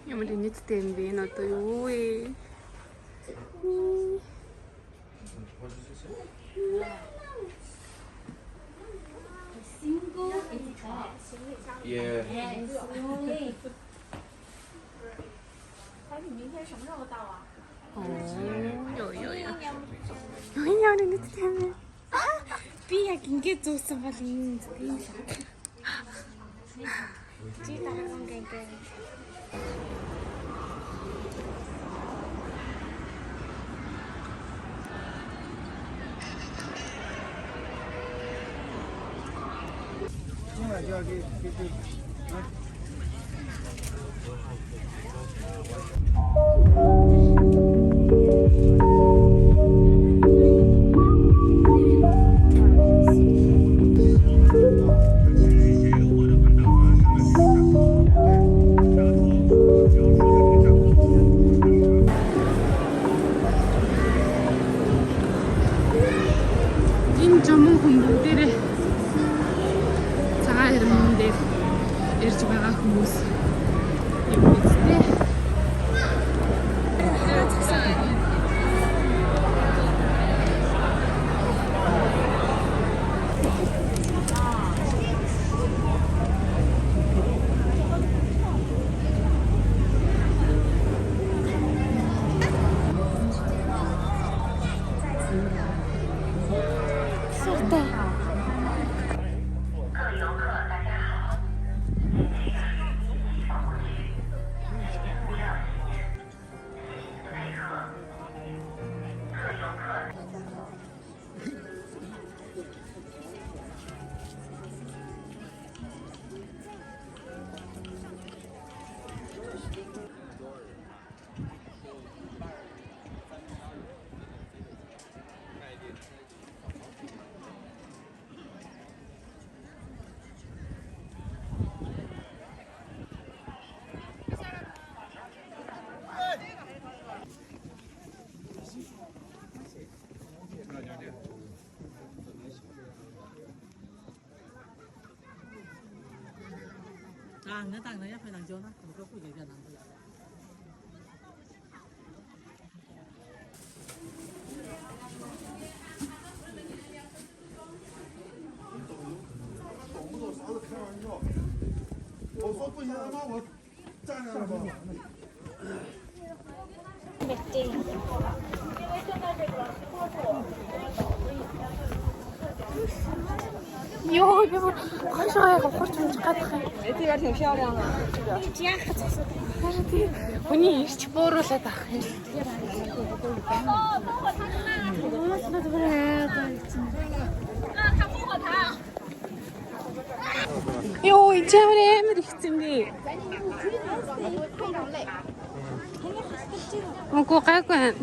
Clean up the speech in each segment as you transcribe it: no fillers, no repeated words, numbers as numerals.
Ямар нийттэй юм бэ? Энэ одоо юу вэ? Yeah. 彩品明天什么时候到啊？ Ямар нийттэй юм бэ? Би яг ингэж зуусан бол юм юм шиг. Чи дараа нь гэнгээ. Энэ жаман хүн бүгдээрээ цагаан хэрмэн дээр ирж байгаа хүмүүс юм үстэй. Nó tăng nó phải tăng cho nó, không có phụ gì cho nó. Йоо, би хашаа хурц мж гадах юм. 这边挺漂亮的。 Хүний ирч бууруулаад авах юм. Йоо, энэ ямар амар ихсэн бэ? Мөкөө гайгүй.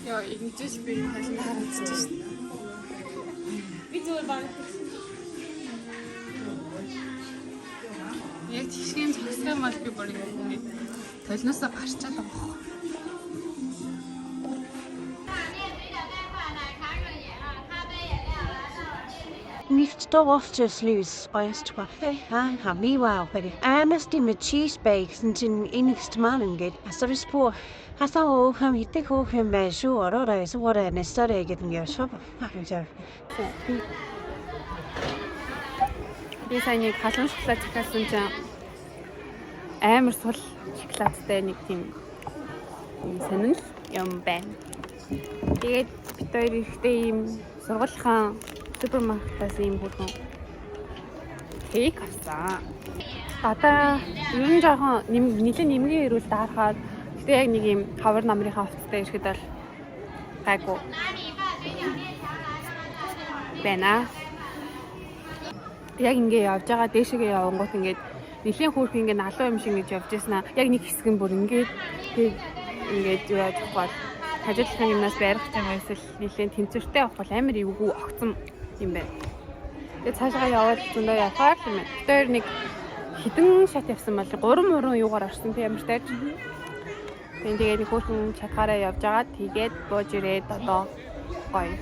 Яа, ингэж би хашин харагдаж шин. Би зүгээр баг. Яг тийшгийн цогцтой мал би бүр ингэ толноосоо гарчаад байгаа. Nicht oftes lys oest waffe har mi wow for det. Amest i med cheesebags til en enigst malen get. Altså det spor Hasa ham hitek hem ben şu ara så var det nästa eget mer så. Би сайн нэг халуун шоколад захиалсан чинь амар сул шоколадтай нэг тийм сонирхол юм байна. Тэгээд бид хоёр ихтэй ийм сургуулийн супермаркетаас ийм бүрэн кейк авсан. Одоо ер нь жоохон нэлээд нэмгээ ирүүл даарахаар гэтээ яг нэг ийм хавар намрынхаа хувцастай ирэхэд бол гайгүй байна. Яг ингээ явж байгаа дээшгээ явангууд ингээд нэлийн хөөрх ингээ налуу юм шиг ингэж явж яснаа. Яг нэг хэсэг нь бүр ингээд юу яаж бол хажуудлахын юмнаас байрах юм эсвэл нэлийн тэнцвэртэй авах бол амар эвгүй огцом юм байна. Тэгээд цаашаа яваад зөндөө явахаар юм байна. Тэр нэг хідэн шат явсан бол 3 мурын юугаар орсон тийм амар тайж. Тэгээд нэг хөөрхөн чатгаараа явж байгаа. Тэгээд бууж ирээд одоо гоё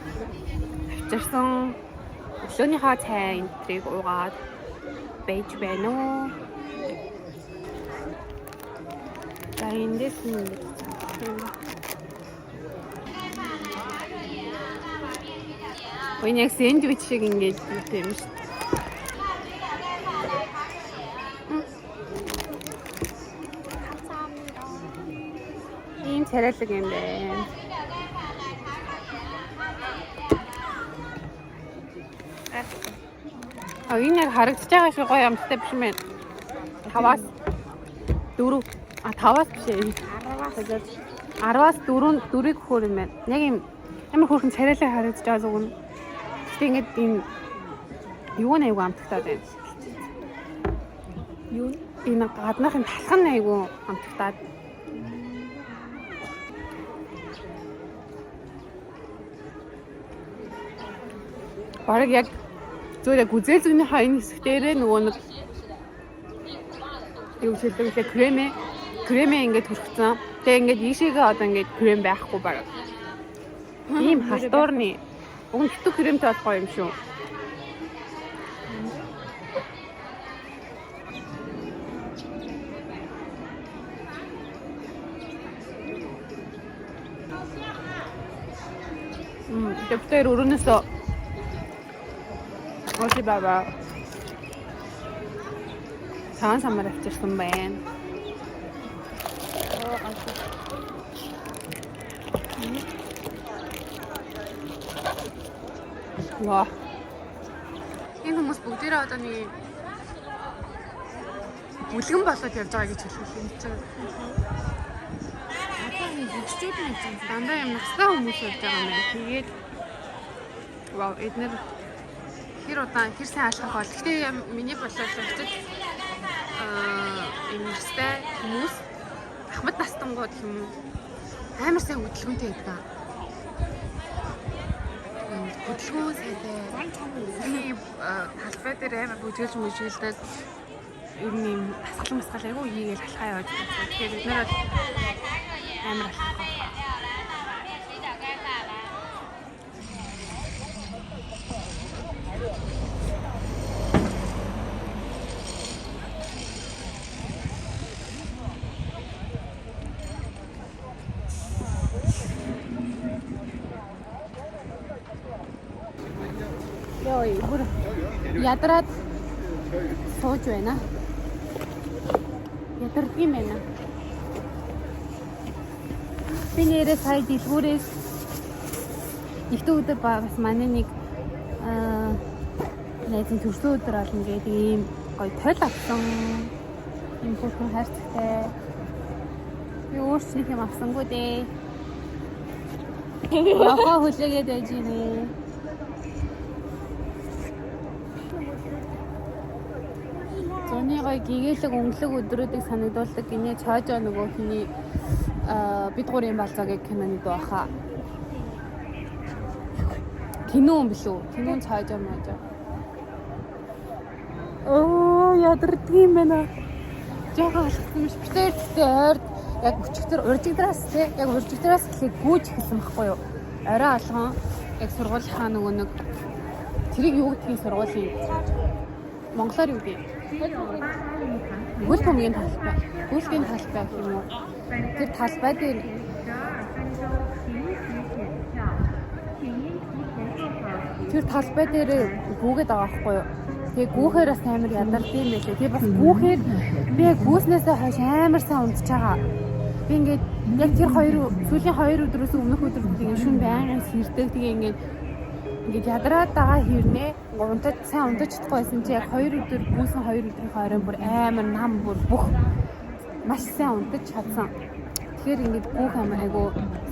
авчирсан өглөөнийхөө цай энтрийг уугаад байж байна уу. За эндээс нь Ой яг сэндвич шиг ингэж үүтэй юм шүү. Ийм царайлаг юм байна. Энэ яг харагдаж байгаа шиг гоё амттай биш мэн. 5-аас 4 5-аас биш ээ. 10-аас 4-ийг хөөр юм байна. Яг юм амар хөөрхөн царайлаг харагдаж байгаа зүг нь. Гэтэ ингээд энэ юу нэг айгу амттай байна. Юу энэ гаднахын талхан айгу амттай. Бараг яг зөв гүзэл зүгний хаяны хэсгтэрээ нөгөө нэг юу хэлдэг кремээ ингээд төрчихсөн. Тэгээ ингээд ийшээгээ одоо ингээд крем байхгүй бараг. Ийм халтуурны өнгөтэй кремтэй болох юм шүү. Дэвтэр өрнөсөө Оси баба. Цагаан самар авчирсан байна. Ваа. Энэ хүмүүс бүгдээрээ одоо нэг үлгэн болоод явж байгаа гэж хэлэх юм чинь. Одоо нэг хөгжчүүд нэг дандаа юм настай хүмүүс болж байгаа юм байна. Тэгээд вау эднэр хэр удаан хэр сайн алхах бол. Гэхдээ миний болоод очиж эмэрстэй хүмүүс ахмад настангууд юм амар сайн хөдөлгөөнтэй байдаг. Хөдөлгөөн сайтай. Талбай дээр амар бүжгэлж мүжгэлдэг. Ер нь юм асгал айгу хийгээл алхаа яваад байгаа. Тэгэхээр бид нэр амар алхах. Йой, бүр ядраад сууж байна. Ядардаг юм байна. Би нэрээ сая дэлгүүрээс ихтэй өдөр бас манай нэг найзын төрсөн өдөр бол ингээд ийм гоё тойл авсан. Ийм бүрхэн хайрцагтай. Би өөрчлөх юм авсангүй дээ. Яхаа хүлээгээд байж гинэ. Зуны гоё гэгээлэг өнгөлөг өдрүүдийг санагдуулдаг гинэ цаажаа нөгөө хиний бид гурийн балзаагийн киноны дуу хаа. Кино юм билүү? Кинон цаажаа маажаа. Оо ядардаг юм байна. Жаахан алхсан биш. Битэртэй ойр яг өчигдөр уржигдраас тий яг уржигдраас эхлээд гүйж эхэлсэн байхгүй юу? Орой алган яг сургуулийнхаа нөгөө нэг тэрийг юу гэдгийг сургуулийн монголоор юу гэдэг? хөл бөмбөгийн талбай. Хөлгийн талбай гэх юм уу? Тэр талбай дээр тэр талбай дээр гүүгээд байгаа байхгүй юу? Тэгээ гүүхээр бас амар ядардаг юм байлээ. Тэгээ бас гүүхээр би яг гүүснээсээ хойш амар сайн унтж байгаа. Би ингээд яг тэр сүүлийн 2 өдрөөс өмнөх өдөр тэгээ шүн байнгын сэрдэг. Тэгээ ингээд ядраад байгаа хэрнээ унтаж сайн унтаж чадахгүйсэн чи яг 2 өдөр гүүсэн 2 өдрийн хооронд бүр амар нам бүр бүх маш сайн унтаж чадсан. Тэгэхээр ингээд гүүх амар айгу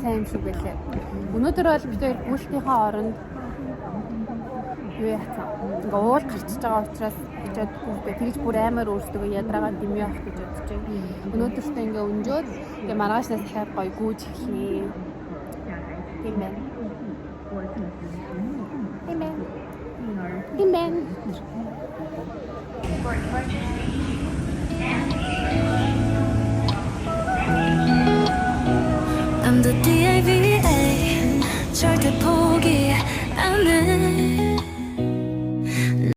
сайн юм шиг байлээ. Өнөөдөр бол бид хоёр гүүхтийнхээ оронд юу яцсан. Ингээ уул гарчиж байгаа учраас очиод гүүхтэй тэгж бүр амар өөрсдөө ядраагаа дэмий авах гэж бодож байна. Өнөөдөртөө ингээ өнжөөд ингээ маргаашнаас дахиад гоё гүүж эхлэе. Тийм байна. Amen. I'm the